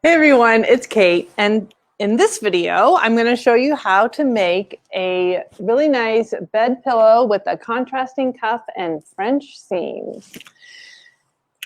Hey everyone, it's Kate, and in this video, I'm going to show you how to make a really nice bed pillow with a contrasting cuff and French seams.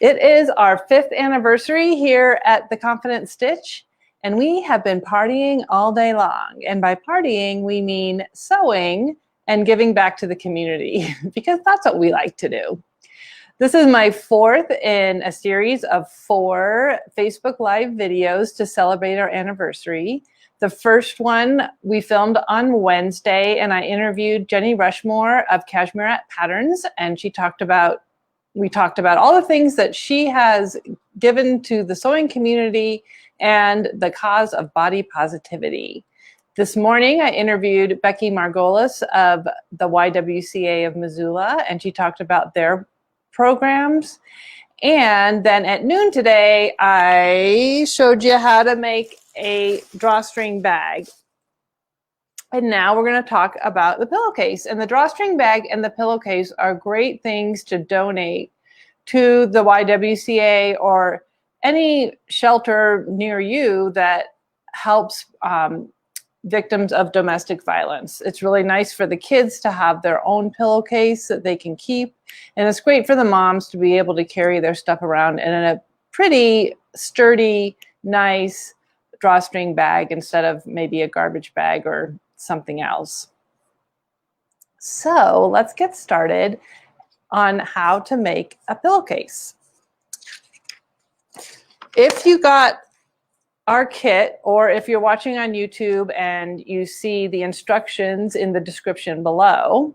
It is our 5th anniversary here at the Confident Stitch, and we have been partying all day long. And by partying, we mean sewing and giving back to the community, because that's what we like to do. This is my 4th in a series of 4 Facebook Live videos to celebrate our anniversary. The first one we filmed on Wednesday, and I interviewed Jenny Rushmore of Cashmere Patterns, and we talked about all the things that she has given to the sewing community and the cause of body positivity. This morning, I interviewed Becky Margolis of the YWCA of Missoula, and she talked about their programs. And then at noon today, I showed you how to make a drawstring bag. And now we're going to talk about the pillowcase. And the drawstring bag and the pillowcase are great things to donate to the YWCA or any shelter near you that helps victims of domestic violence. It's really nice for the kids to have their own pillowcase that they can keep. And it's great for the moms to be able to carry their stuff around in a pretty sturdy, nice drawstring bag instead of maybe a garbage bag or something else. So let's get started on how to make a pillowcase. If you got our kit, or if you're watching on YouTube and you see the instructions in the description below,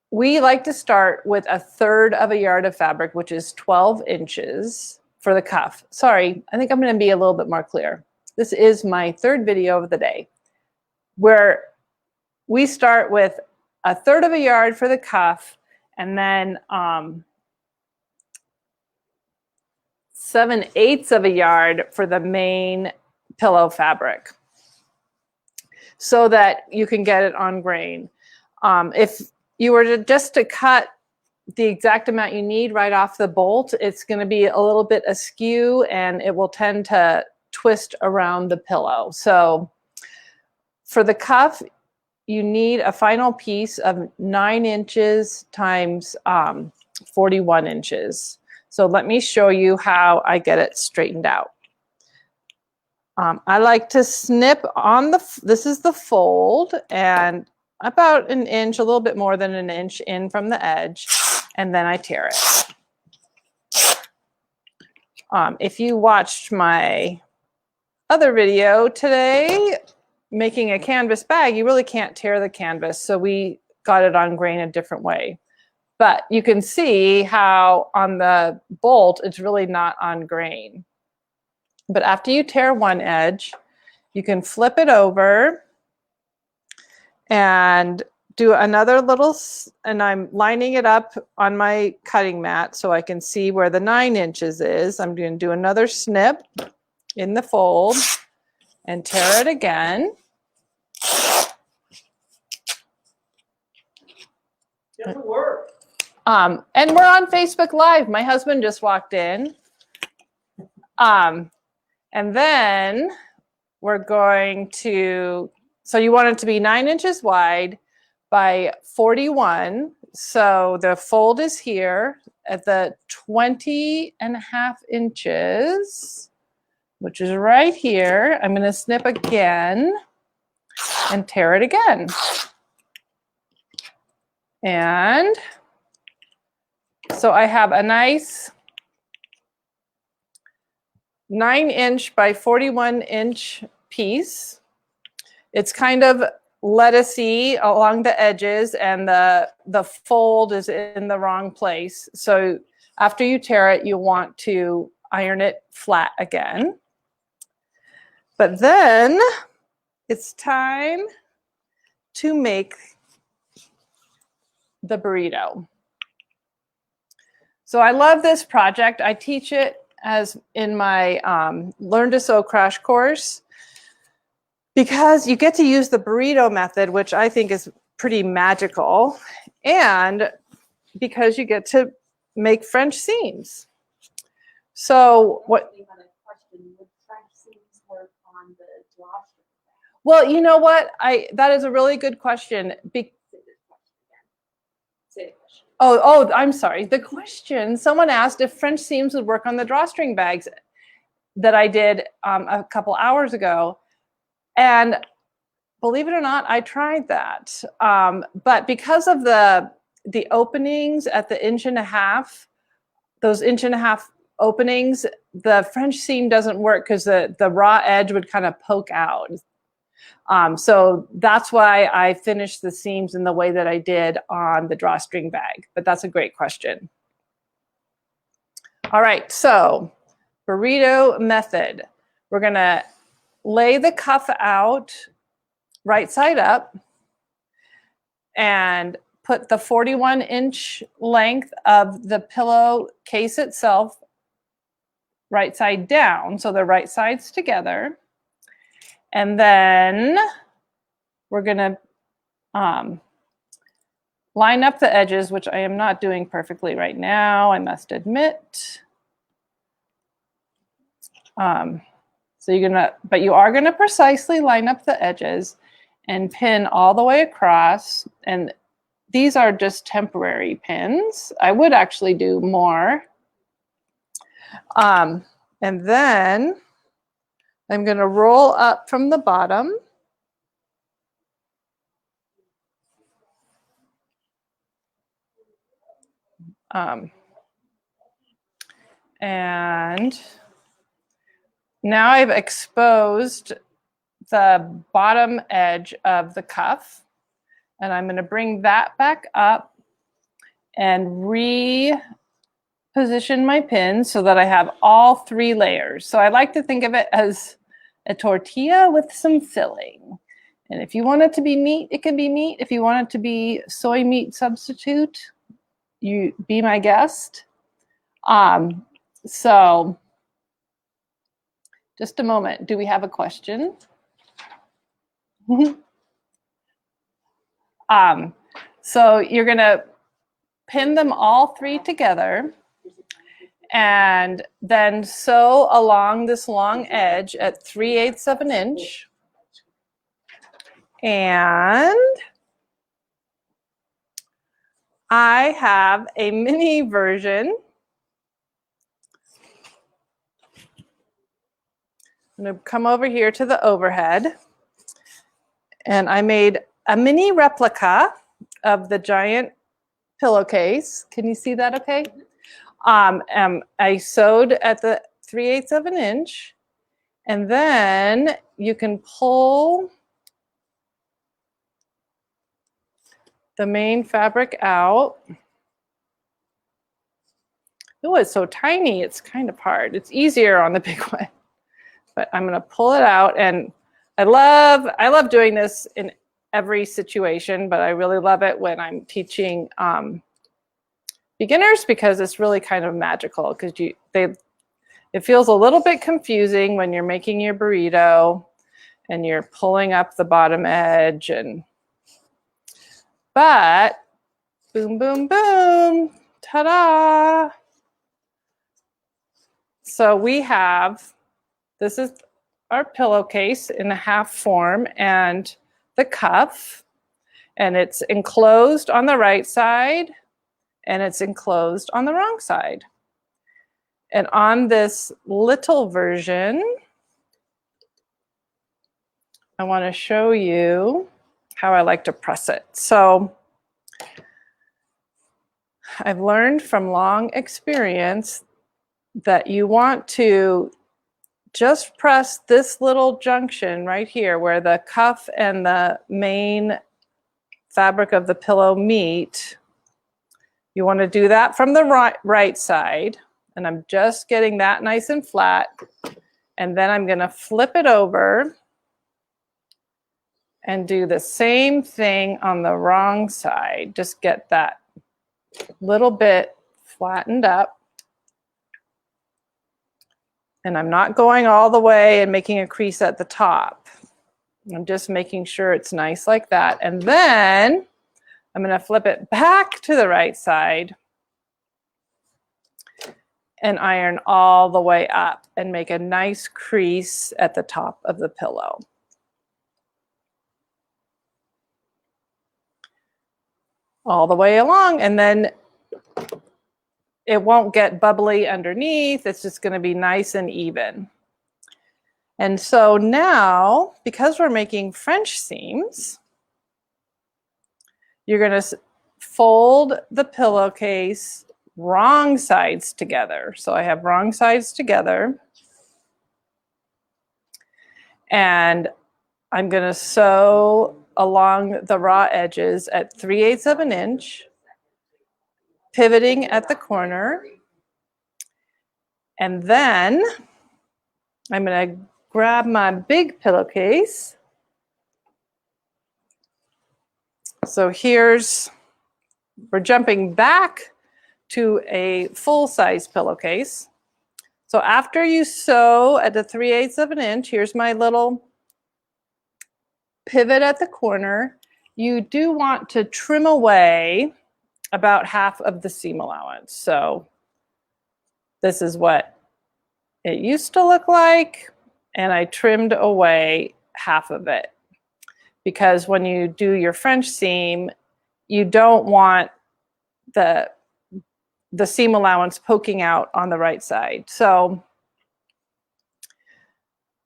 we like to start with 1/3 of a yard of fabric, which is 12 inches for the cuff. Sorry, I think I'm going to be a little bit more clear. This is my 3rd video of the day, where we start with 1/3 of a yard for the cuff, and then 7/8 of a yard for the main pillow fabric, so that you can get it on grain. If you were to cut the exact amount you need right off the bolt, it's going to be a little bit askew and it will tend to twist around the pillow. So for the cuff, you need a final piece of 9 inches times 41 inches. So let me show you how I get it straightened out. I like to snip on this is the fold, and about 1 inch, a little bit more than 1 inch in from the edge, and then I tear it. If you watched my other video today, making a canvas bag, you really can't tear the canvas, so we got it on grain a different way. But you can see how on the bolt, it's really not on grain. But after you tear one edge, you can flip it over and do another little, and I'm lining it up on my cutting mat so I can see where the 9 inches is. I'm going to do another snip in the fold and tear it again. Get to work. And we're on Facebook Live. My husband just walked in. And then we're going to, so you want it to be 9 inches wide by 41. So the fold is here at the 20.5 inches, which is right here. I'm going to snip again and tear it again. And so I have a nice 9 inch by 41 inch piece. It's kind of lettucey along the edges, and the fold is in the wrong place. So after you tear it, you want to iron it flat again. But then it's time to make the burrito. So I love this project. I teach it as in my Learn to Sew crash course, because you get to use the burrito method, which I think is pretty magical, and because you get to make French seams. So what? Would French seams work on the drawstring? Well, you know what? That is a really good question. Oh, I'm sorry. The question, someone asked if French seams would work on the drawstring bags that I did a couple hours ago. And believe it or not, I tried that. But because of the openings at the 1.5 inch, those 1.5 inch openings, the French seam doesn't work because the raw edge would kind of poke out. So that's why I finished the seams in the way that I did on the drawstring bag. But that's a great question. All right, so burrito method. We're gonna lay the cuff out right side up and put the 41-inch length of the pillowcase itself right side down, so the right sides together. And then we're gonna line up the edges, which I am not doing perfectly right now, I must admit. So you are gonna precisely line up the edges and pin all the way across. And these are just temporary pins. I would actually do more. And then I'm going to roll up from the bottom. And now I've exposed the bottom edge of the cuff, and I'm going to bring that back up and reposition my pins so that I have all 3 layers. So I like to think of it as a tortilla with some filling. And if you want it to be meat, it can be meat. If you want it to be soy meat substitute, you be my guest. So just a moment. Do we have a question? So you're going to pin them all 3 together and then sew along this long edge at 3/8 of an inch. And I have a mini version. I'm going to come over here to the overhead, and I made a mini replica of the giant pillowcase. Can you see that okay? I sewed at the 3/8 of an inch, and then you can pull the main fabric out. Oh, it's so tiny, it's kind of hard. It's easier on the big one. But I'm gonna pull it out, and I love doing this in every situation, but I really love it when I'm teaching beginners because it's really kind of magical, because it feels a little bit confusing when you're making your burrito and you're pulling up the bottom edge, but boom, boom, boom, ta-da! So this is our pillowcase in a half form and the cuff, and it's enclosed on the right side and it's enclosed on the wrong side. And on this little version, I want to show you how I like to press it. So I've learned from long experience that you want to just press this little junction right here where the cuff and the main fabric of the pillow meet. You want to do that from the right side, and I'm just getting that nice and flat, and then I'm going to flip it over and do the same thing on the wrong side. Just get that little bit flattened up. And I'm not going all the way and making a crease at the top. I'm just making sure it's nice like that. And then I'm going to flip it back to the right side. and iron all the way up and make a nice crease at the top of the pillow. All the way along, and then it won't get bubbly underneath. It's just going to be nice and even. And so now, because we're making French seams, you're going to fold the pillowcase wrong sides together. So I have wrong sides together. And I'm going to sew along the raw edges at 3/8 of an inch, pivoting at the corner. And then I'm going to grab my big pillowcase. So we're jumping back to a full-size pillowcase. So after you sew at the 3/8 of an inch, here's my little pivot at the corner. You do want to trim away about half of the seam allowance. So this is what it used to look like, and I trimmed away half of it. Because when you do your French seam, you don't want the seam allowance poking out on the right side. So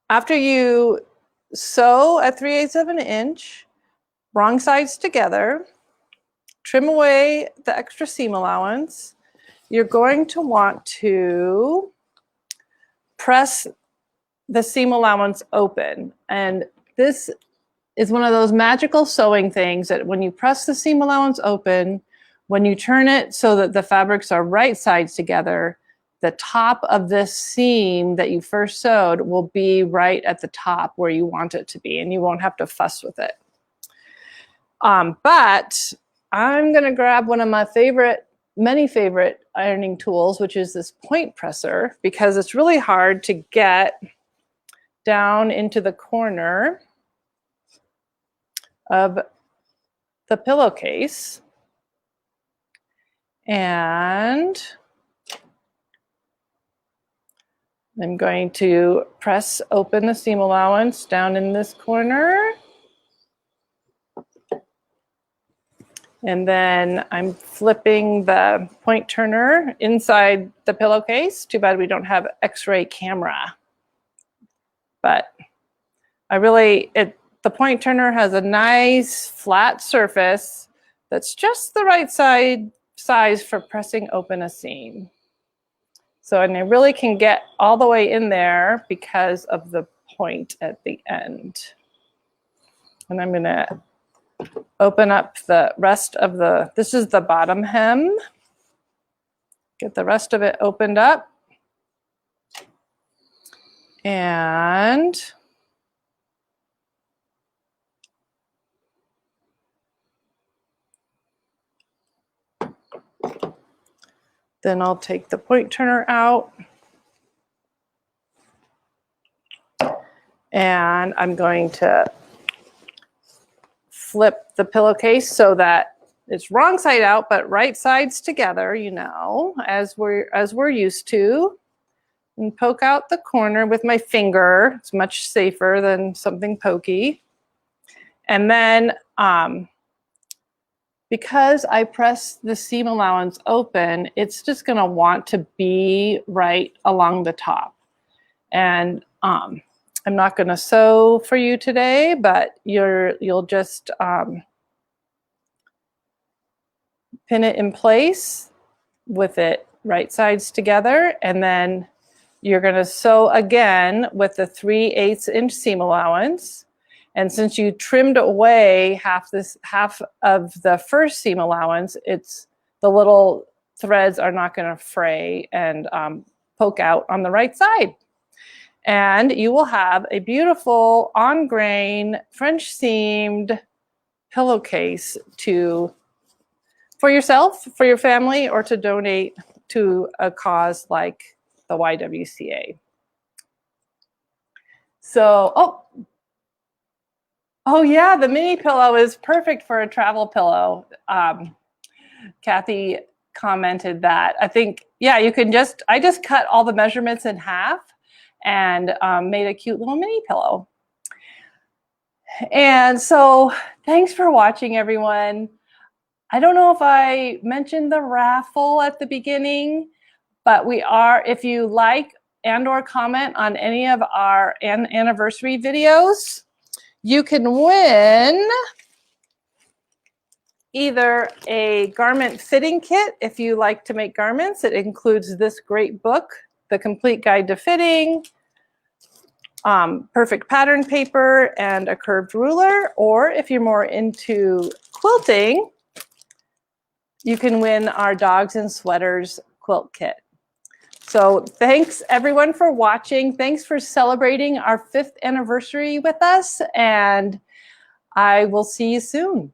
after you sew at 3/8 of an inch, wrong sides together, trim away the extra seam allowance, you're going to want to press the seam allowance open. And this is one of those magical sewing things that when you press the seam allowance open, when you turn it so that the fabrics are right sides together, the top of this seam that you first sewed will be right at the top where you want it to be, and you won't have to fuss with it. But I'm going to grab one of my many favorite ironing tools, which is this point presser, because it's really hard to get down into the corner of the pillowcase. And I'm going to press open the seam allowance down in this corner. And then I'm flipping the point turner inside the pillowcase. Too bad we don't have X-ray camera. But the point turner has a nice flat surface that's just the right size for pressing open a seam. So, and it really can get all the way in there because of the point at the end. And I'm going to open up the rest of this is the bottom hem. Get the rest of it opened up. And then I'll take the point turner out. And I'm going to flip the pillowcase so that it's wrong side out, but right sides together, you know, as we're used to. And poke out the corner with my finger. It's much safer than something pokey. And then because I press the seam allowance open, it's just going to want to be right along the top. And I'm not going to sew for you today, but you'll just pin it in place with it right sides together, and then you're going to sew again with the 3/8 inch seam allowance. And since you trimmed away half of the first seam allowance, the little threads are not going to fray and poke out on the right side. And you will have a beautiful on-grain French seamed pillowcase for yourself, for your family, or to donate to a cause like the YWCA. So, oh yeah, the mini pillow is perfect for a travel pillow. Kathy commented that. I think yeah, you can just, I just cut all the measurements in half and made a cute little mini pillow. And so thanks for watching, everyone. I don't know if I mentioned the raffle at the beginning, but we are, if you like and or comment on any of our anniversary videos, you can win either a garment fitting kit if you like to make garments. It includes this great book, The Complete Guide to Fitting, perfect pattern paper, and a curved ruler. Or if you're more into quilting, you can win our Dogs and Sweaters quilt kit. So thanks everyone for watching. Thanks for celebrating our 5th anniversary with us, and I will see you soon.